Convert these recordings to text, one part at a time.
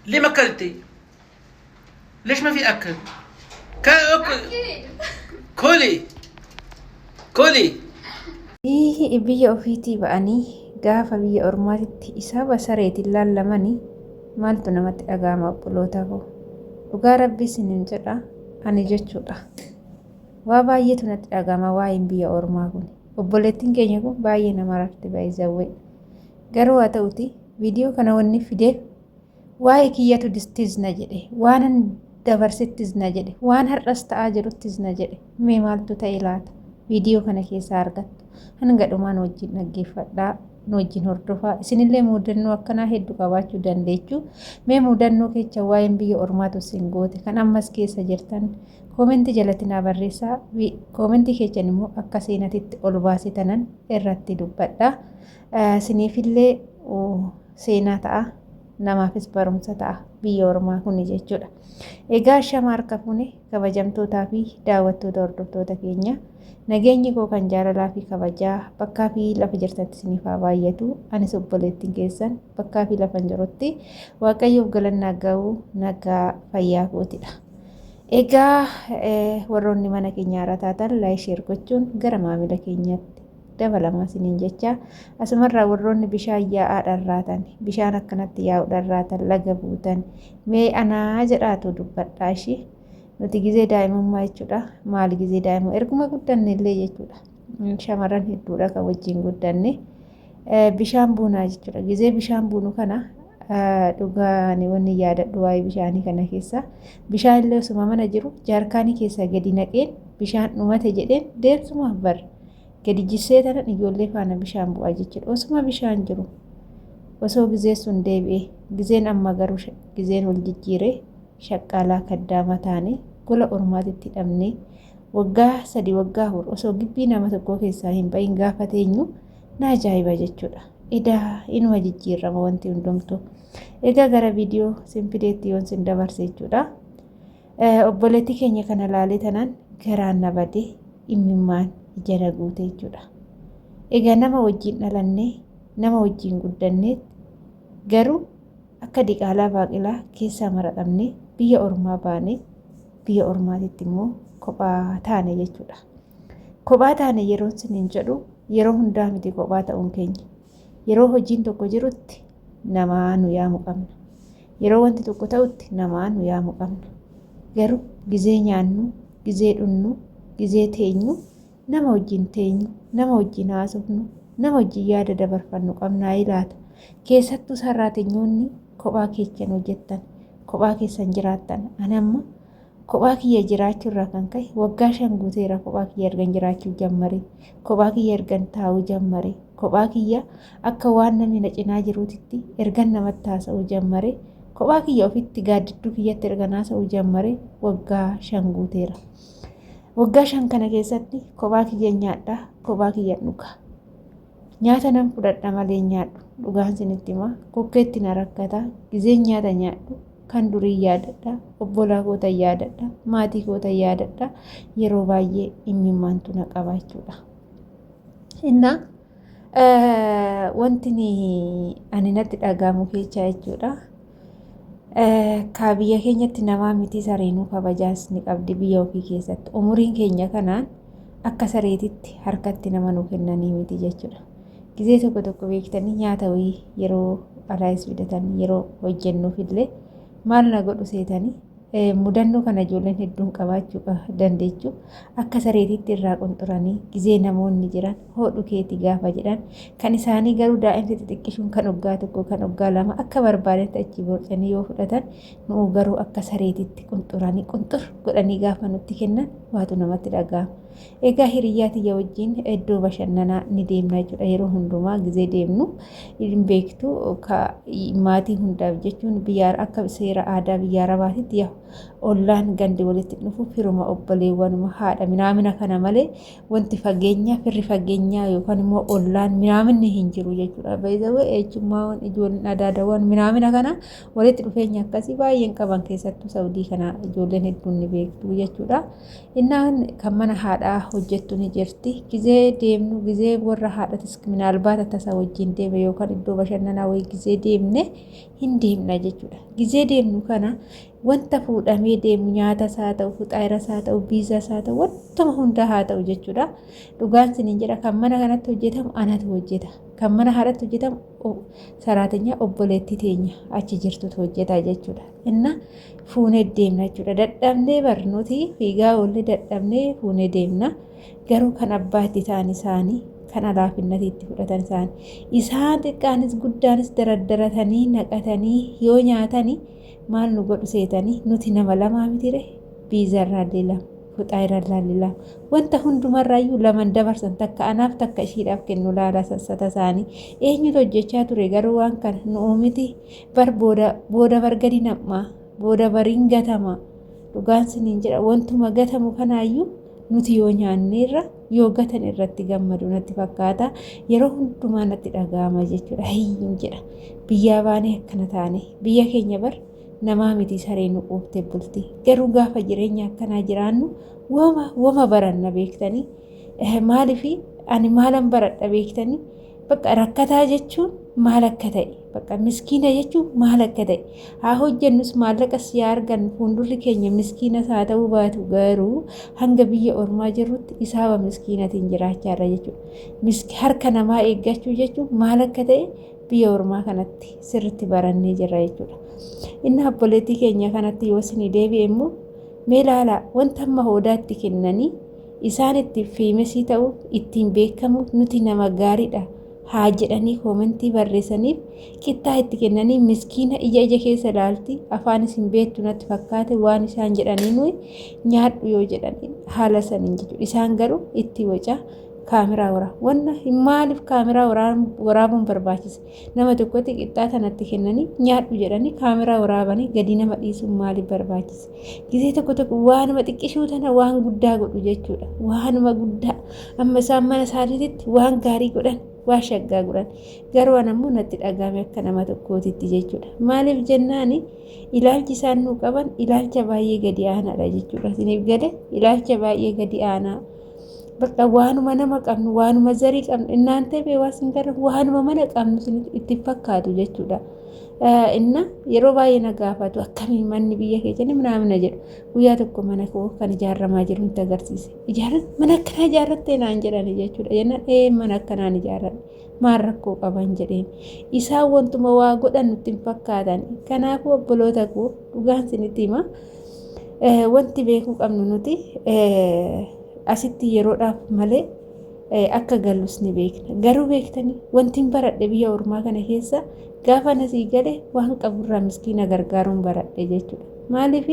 ليه ما اكلتي؟ ليش ما في اكل؟ كولي كولي. biyya ofiitii ba'anii gaafa biyya ormaatitti isaa basareetiin laallamanii maaltu namatti dhaga'ama obboloota koo dhugaa rabbii isiniin jedha ani jechuudha waa baay'eetu natti dhaga'ama waa'een biyya ormaa kun obboleettiin keenya kun baay'ee nama rafti baay'izawwee garuu haa ta'uti viidiyoo kana wanni fideef waa'ee kiyyatu distisna jedhe waanan dabarsittisna jedhe waan har'as ta'aa jiruttisna jedhe mee maaltu ta'e laata viidiyoo kana keessaa argattu hanga dhumaan wajjin dhaggeeffadhaa wajjin hordofaa isinillee mudannoo akkanaa hedduu qabaachuu dandeechu mee mudannoo keessa waa'een biyya ormaatu isin goote kan ammas keessa jirtan koomentii jalatti naa barreessaa koomentii keessan immoo akka seenatitti ol baasitanan irratti dubbadhaa isiniifillee seenaa ta'a namaafis barumsa ta'a biyya ormaa kun jechuudha egaa shama harka fuune kabajamtootaa fi daawwattoota hordoftoota keenya nageenyi koo kan jaalalaa fi kabajaa bakkaa fi lafa jirtatti isiniif haa baay'atu anis obboleettiin keessan bakkaa fi lafa jirutti waaqayyoof galannaa ga'uu nagaa fayyaa kootidha egaa warroonni mana keenya haaraa taatan laayik sheer gochuun gara maamila keenyaatti dabalamaa isiniin jecha asumarraa warroonni bishaan yaa'aa dharraatan bishaan akkanatti yaa'u dharraatan laga buutan mee anaa jedhaatu dubbadhaa ishii nuti gizee daa'imummaa jechuudha maali gizee daa'imummaa erguma guddanne illee jechuudha shamarran hedduudha kan wajjin guddanne bishaan buunaa jechuudha gizee bishaan buunu kana dhugaani wanni yaadadhu waa'ee bishaanii kana keessa bishaan illee osuma mana jiru jaarkaanii keessaa gadi naqeen bishaan dhumate jedheen deemsumaaf barre gadi jissee tanan ijoollee faana bishaan bu'aa jechuudha osuma bishaan jiru osoo gizee sun deebi'e gizeen amma garuu gizeen wal jijjiiree shaqqaalaa kaddaama taane gola ormaatitti hidhamne waggaa 3 waggaa 4 osoo gibbii nama tokko keessaa hin bahin gaafa teenyu na ajaa'iba jechuudha edaa inuma jijjiirama wanti hundumtu egaa gara viidiyoo simpideetti yoon sin dabarse jechuudha obboleettii keenya kana laalee tanaan garaan na badee imimmaan ijana guute jechuudha egaa nama wajjin dhalannee nama wajjin guddannee garuu akka diqaalaa baaqilaa keessaa maraxamne biyya ormaa baane biyya ormaatitti immoo kophaa taane jechuudha kophaa taane yeroo siniin jedhu yeroo hundaa miti kophaa ta'uun keenya yeroo hojiin tokko jirutti namaa nu yaamu qabna yeroo wanti tokko ta'utti namaa nu yaamu qabna garuu gizee nyaannu gizee dhunnu gizee teenyu nama wajjin teenyu nama wajjin haasofnu nama wajjin yaada dabarfannu qabnaa ilaata keessattuu sarraateenyoonni kophaa keessan hojjettan kophaa keessan jiraattan ani amma kophaa kiyya jiraachuu irraa kan ka'e waggaa 5 guuteera kophaa kiyya ergan jiraachuu jammare kophaa kiyya ergan taa'uu jammare kophaa kiyya akka waan namni na cinaa jiruutitti ergan namatti haasa'uu jammare kophaa kiyya ofitti gaaddidduu kiyyatti ergan haasa'uu jammare waggaa 5 guuteera waggaa 5 kana keessatti kophaa kiyya nyaadhaa kophaa kiyya dhugaa nyaata nan fudhadha malee nyaadhu dhugaan sinitti himaa kokkeetti na rakkata gizeen nyaata nyaadhu kan durii yaadadha obbolaa koota yaadadha maatii koota yaadadha yeroo baay'ee imimmaantu na qaba jechuudha inna wanti ani natti dhagaamu keessaa jechuudha ka biyya keenyatti namaa miti sareenuu kabajaas ni qabdi biyya ofii keessatti umuriin keenya kanaan akka sareetitti harkatti nama nu kennanii miti jechuudha gizee tokko tokko beektanii nyaata wayii yeroo alaayis fidatan yeroo hojjennuuf illee maal na godhu seetanii mudannoo kana ijoolleen hedduun qabaachuu dandeechu akka sareetitti irraa qunxuranii gizee namoonni jiran hodhu keeti gaafa jedhan kan isaanii garuu daa'imti xixiqqishuun kan waggaa tokko kan waggaa lama akka barbaadetti achi borcanii yoo fudhatan nu garuu akka sareetitti qunxuranii qunxur godhanii gaafa nutti kennan waatu namatti dhaga'ama egaa hiriyyaa tiyya wajjin iddoo bashannanaa ni deemna jechuudha yeroo hundumaa gizee deemnu hin beektu maatii hundaaf jechuun biyya akka seera aadaa biyya arabaatitti yaa ollaan gandi walitti dhufu firuma obboleewwanuma haadha minaamina kana malee wanti fageenya firri fageenyaa yookaan immoo ollaan minaaminni hin jiru jechuudha baay'ee ejjummaawwan ijoolleen adaadawwan minaamina kana walitti dhufeenya akkasii baay'een qaban keessattuu saudii kana ijoolleen hedduun ni beektu jechuudha innaan kan mana haadhaa hojjettu ni jirti gizee deemnu gizee warra haadhatis minaalbaata tasa wajjin deeme yookaan iddoo bashannanaa wayii gizee deemne hin deemna jechuudha. Gizee deemnu kana wanta fuudhamee deemu nyaatas haa ta'u, fuxaayiras haa ta'u, biizas haa ta'u, wantuma hunda haa ta'u jechuudha. Dhugaan siniin jedha kan mana kanatti hojjetamu anatu hojjeta. Kan mana haadhatti hojjetamu saraatinyaa obboleettii teenya achi jirtutu hojjeta jechuudha. Inna fuunee deemna jechuudha. Dadhabnee barnuuti fiigaa oollee dadhabnee fuunee deemna. Garuu kan abbaatti ta'an isaanii kan alaafinnatti itti fudhatan isaanii isaan xiqqaanis guddaanis daraddaratanii naqatanii yoo nyaatanii maal nu godhu seetanii nuti nama lamaa mitire biizarraa lama fuxaayirraa lama wanta hundumarraayyuu laman dabarsan takka anaaf takka ishiidhaaf kennu laala sassata isaanii eenyutu hojjechaa ture garuu waan kana nu miti bar booda bargadi nam'aa booda bariin gatama dhugaan siniin jedha wantuma gatamu kanaayyuu nuti yoo nyaanneerra yoo gatan irratti gammadu natti fakkaata yeroo hundumaa natti dhaga'ama jechuudha. Hayyin jedha biyyaa baanee akkana taane biyya keenya bar namaa miti saree nu quuftee bulti garuu gaafa jireenya akkanaa jiraannu wama baranna beektanii maaliif ani maalan baradha beektanii bakka rakkataa jechuun maal akka ta'e bakka miskiina jechuun maal akka ta'e haa hojjennus maallaqas yaa argan fuuldurri keenya miskiinas haa ta'uu baatu garuu hanga biyya ormaa jirrutti isaaba miskiinatiin jiraachaarra jechuudha. Harka namaa eeggachuu jechuun maal akka ta'e biyya ormaa kanatti sirriitti barannee jirra jechuudha. Inni obboleettii keenya kanatti yoo isin deebi'e immoo mee ilaalaa wanta amma hoodaatti kennanii isaan itti feemesii ta'u ittiin beekamu nuti nama gaariidha. Haa jedhanii koomentii barreessaniif kittaa itti kennanii miskiina ija keessa ilaalti afaan isin beektu natti fakkaate waan isaan jedhanii nuyi nyaadhu yoo jedhanii haala saniin jechuudha. Isaan garuu itti wacaa kaameraa wanna maaliif kaameraa waraabuun barbaachise nama tokkotti qixxaa kanatti kennanii nyaadhu jedhanii kaameraa waraabanii gadi nama dhiisuun maaliif barbaachise gisee tokko waanuma xiqqishuu tana waan guddaa godhu jechuudha. Waanuma guddaa amma isaan mana isaaniitti waan gaarii godhan waa shaggaa godhan garuu anammoo natti dhagahame akka nama tokkootitti jechuudha. Maaliif jennaani ilaalchi isaan nu qaban ilaalcha baay'ee gadi aanaadha jechuudha. Isiniif gale ilaalcha baay'ee gadi aanaa bakka waanuma nama qabnu waanuma zarii qabnu inaantee beewaasin gara waanuma mana qabnu itti fakkaatu jechuudha. Inna yeroo baay'ee na gaafatu akkamiin manni biyya keessanii mana jedhu guyyaa tokko mana koo kan ijaaramaa jiru nutti agarsiise mana akkanaa ijaarrattee naan jedhani jechuudha. Jennaan mana akkanaan ijaarradhe maal rakkoo qaban jedheen isaan wantuma waa godhan nutti hin fakkaatan. Kanaafuu obboloota koo dhugaan isinitti hima wanti beekuu qabnu nuti asitti yeroodhaaf malee akka gallus ni beekna. Garuu beektanii wanti baradhe biyya ormaa kana keessa gaafa nasii gale waan qaburraa miskiina gargaaruun baradhe jechuudha. Maaliif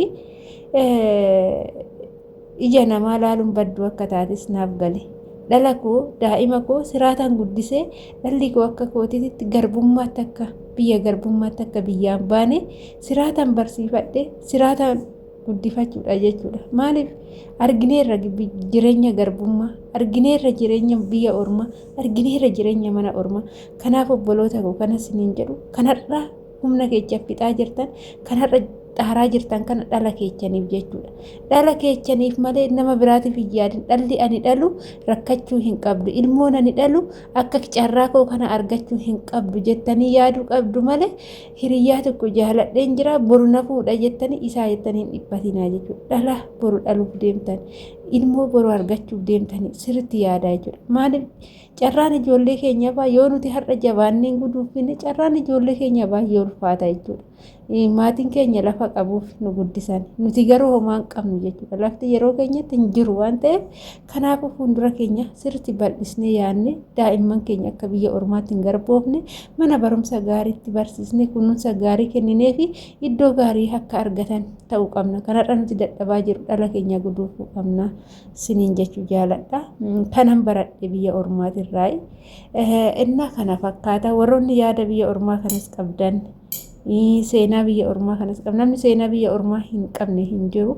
ija namaa laaluun badduu akka taates naaf gale. Dhala koo daa'ima koo siraataan guddisee dhalli koo akka kootiitti garbummaatti akka biyya garbummaatti akka biyyaan baane siraataan barsiifadhe siraataan guddifachuudha jechuudha. Maaliif argineerra jireenya garbummaa argineerra jireenya biyya ormaa argineerra jireenya mana ormaa. Kanaaf obboloota koo kana isiniin jedhu kanarraa humna keessa fixaa jirtan kanarra xaaraa jirtan kana dhala keechaniif jechuudha. Dhala keechaniif malee nama biraatiif hin yaadin. Dhalli ani dhalu rakkachuu hin qabdu ilmoon ani dhalu akka carraa koo kana argachuu hin qabdu jettanii yaaduu qabdu malee hiriyyaa tokko jaaladheen jira boru na fuudha jettanii isaa jettanii hin dhiphatinaa jechuudha. Dhala boru dhaluuf deemtan ilmoo boru argachuuf deemtanii sirriitti yaadaa jechuudha. Maaliif carraan ijoollee keenya yoo nuti har'a jabaanneen guduufine carraan ijoollee keenya baay'ee ulfaata jechuudha. Maatiin keenya lafa qabuuf nu guddisan nuti garuu homaa hin qabnu jechuudha. Lafti yeroo keenyatti hin jiru waan ta'eef kanaafuu fuuldura keenya sirriitti bal'isnee yaadne daa'imman keenya akka biyya ormaatti hin garboofne mana barumsa gaariitti barsiisne kunuunsa gaarii kenninee fi iddoo gaarii akka argatan ta'uu qabna. Kanarra nuti dadhabaa jiru dhala keenya guduufuu qabna siniin jechuu jaaladha. Kanan baradhe biyya ormaatirraa innaa kana fakkaata warroonni yaada biyya ormaa kanas qabdan seenaa biyya ormaa kanas qabu namni seenaa biyya ormaa hin qabne hin jiru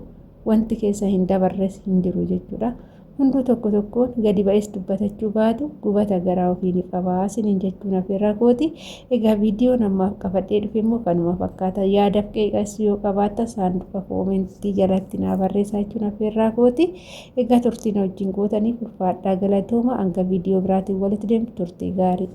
wanti keessa hin dabarres hin jiru jechuudha. Hunduu tokko tokkoon gadi ba'ees dubbatachuu baatu gubata garaa ofii ni qabaa siniin jechuun afeerraa kooti. Egaa viidiyoo namaaf qabadhee dhufe immoo kanuma fakkaata yaadaaf qeeqas yoo qabaata saanduqa koomentii jalatti naa barreessaa jechuun afeerraa kooti. Egaa turtiin wajjin gootanii ulfaadhaa galatooma hanga viidiyoo biraatiin walitti deemtu turtii gaarii.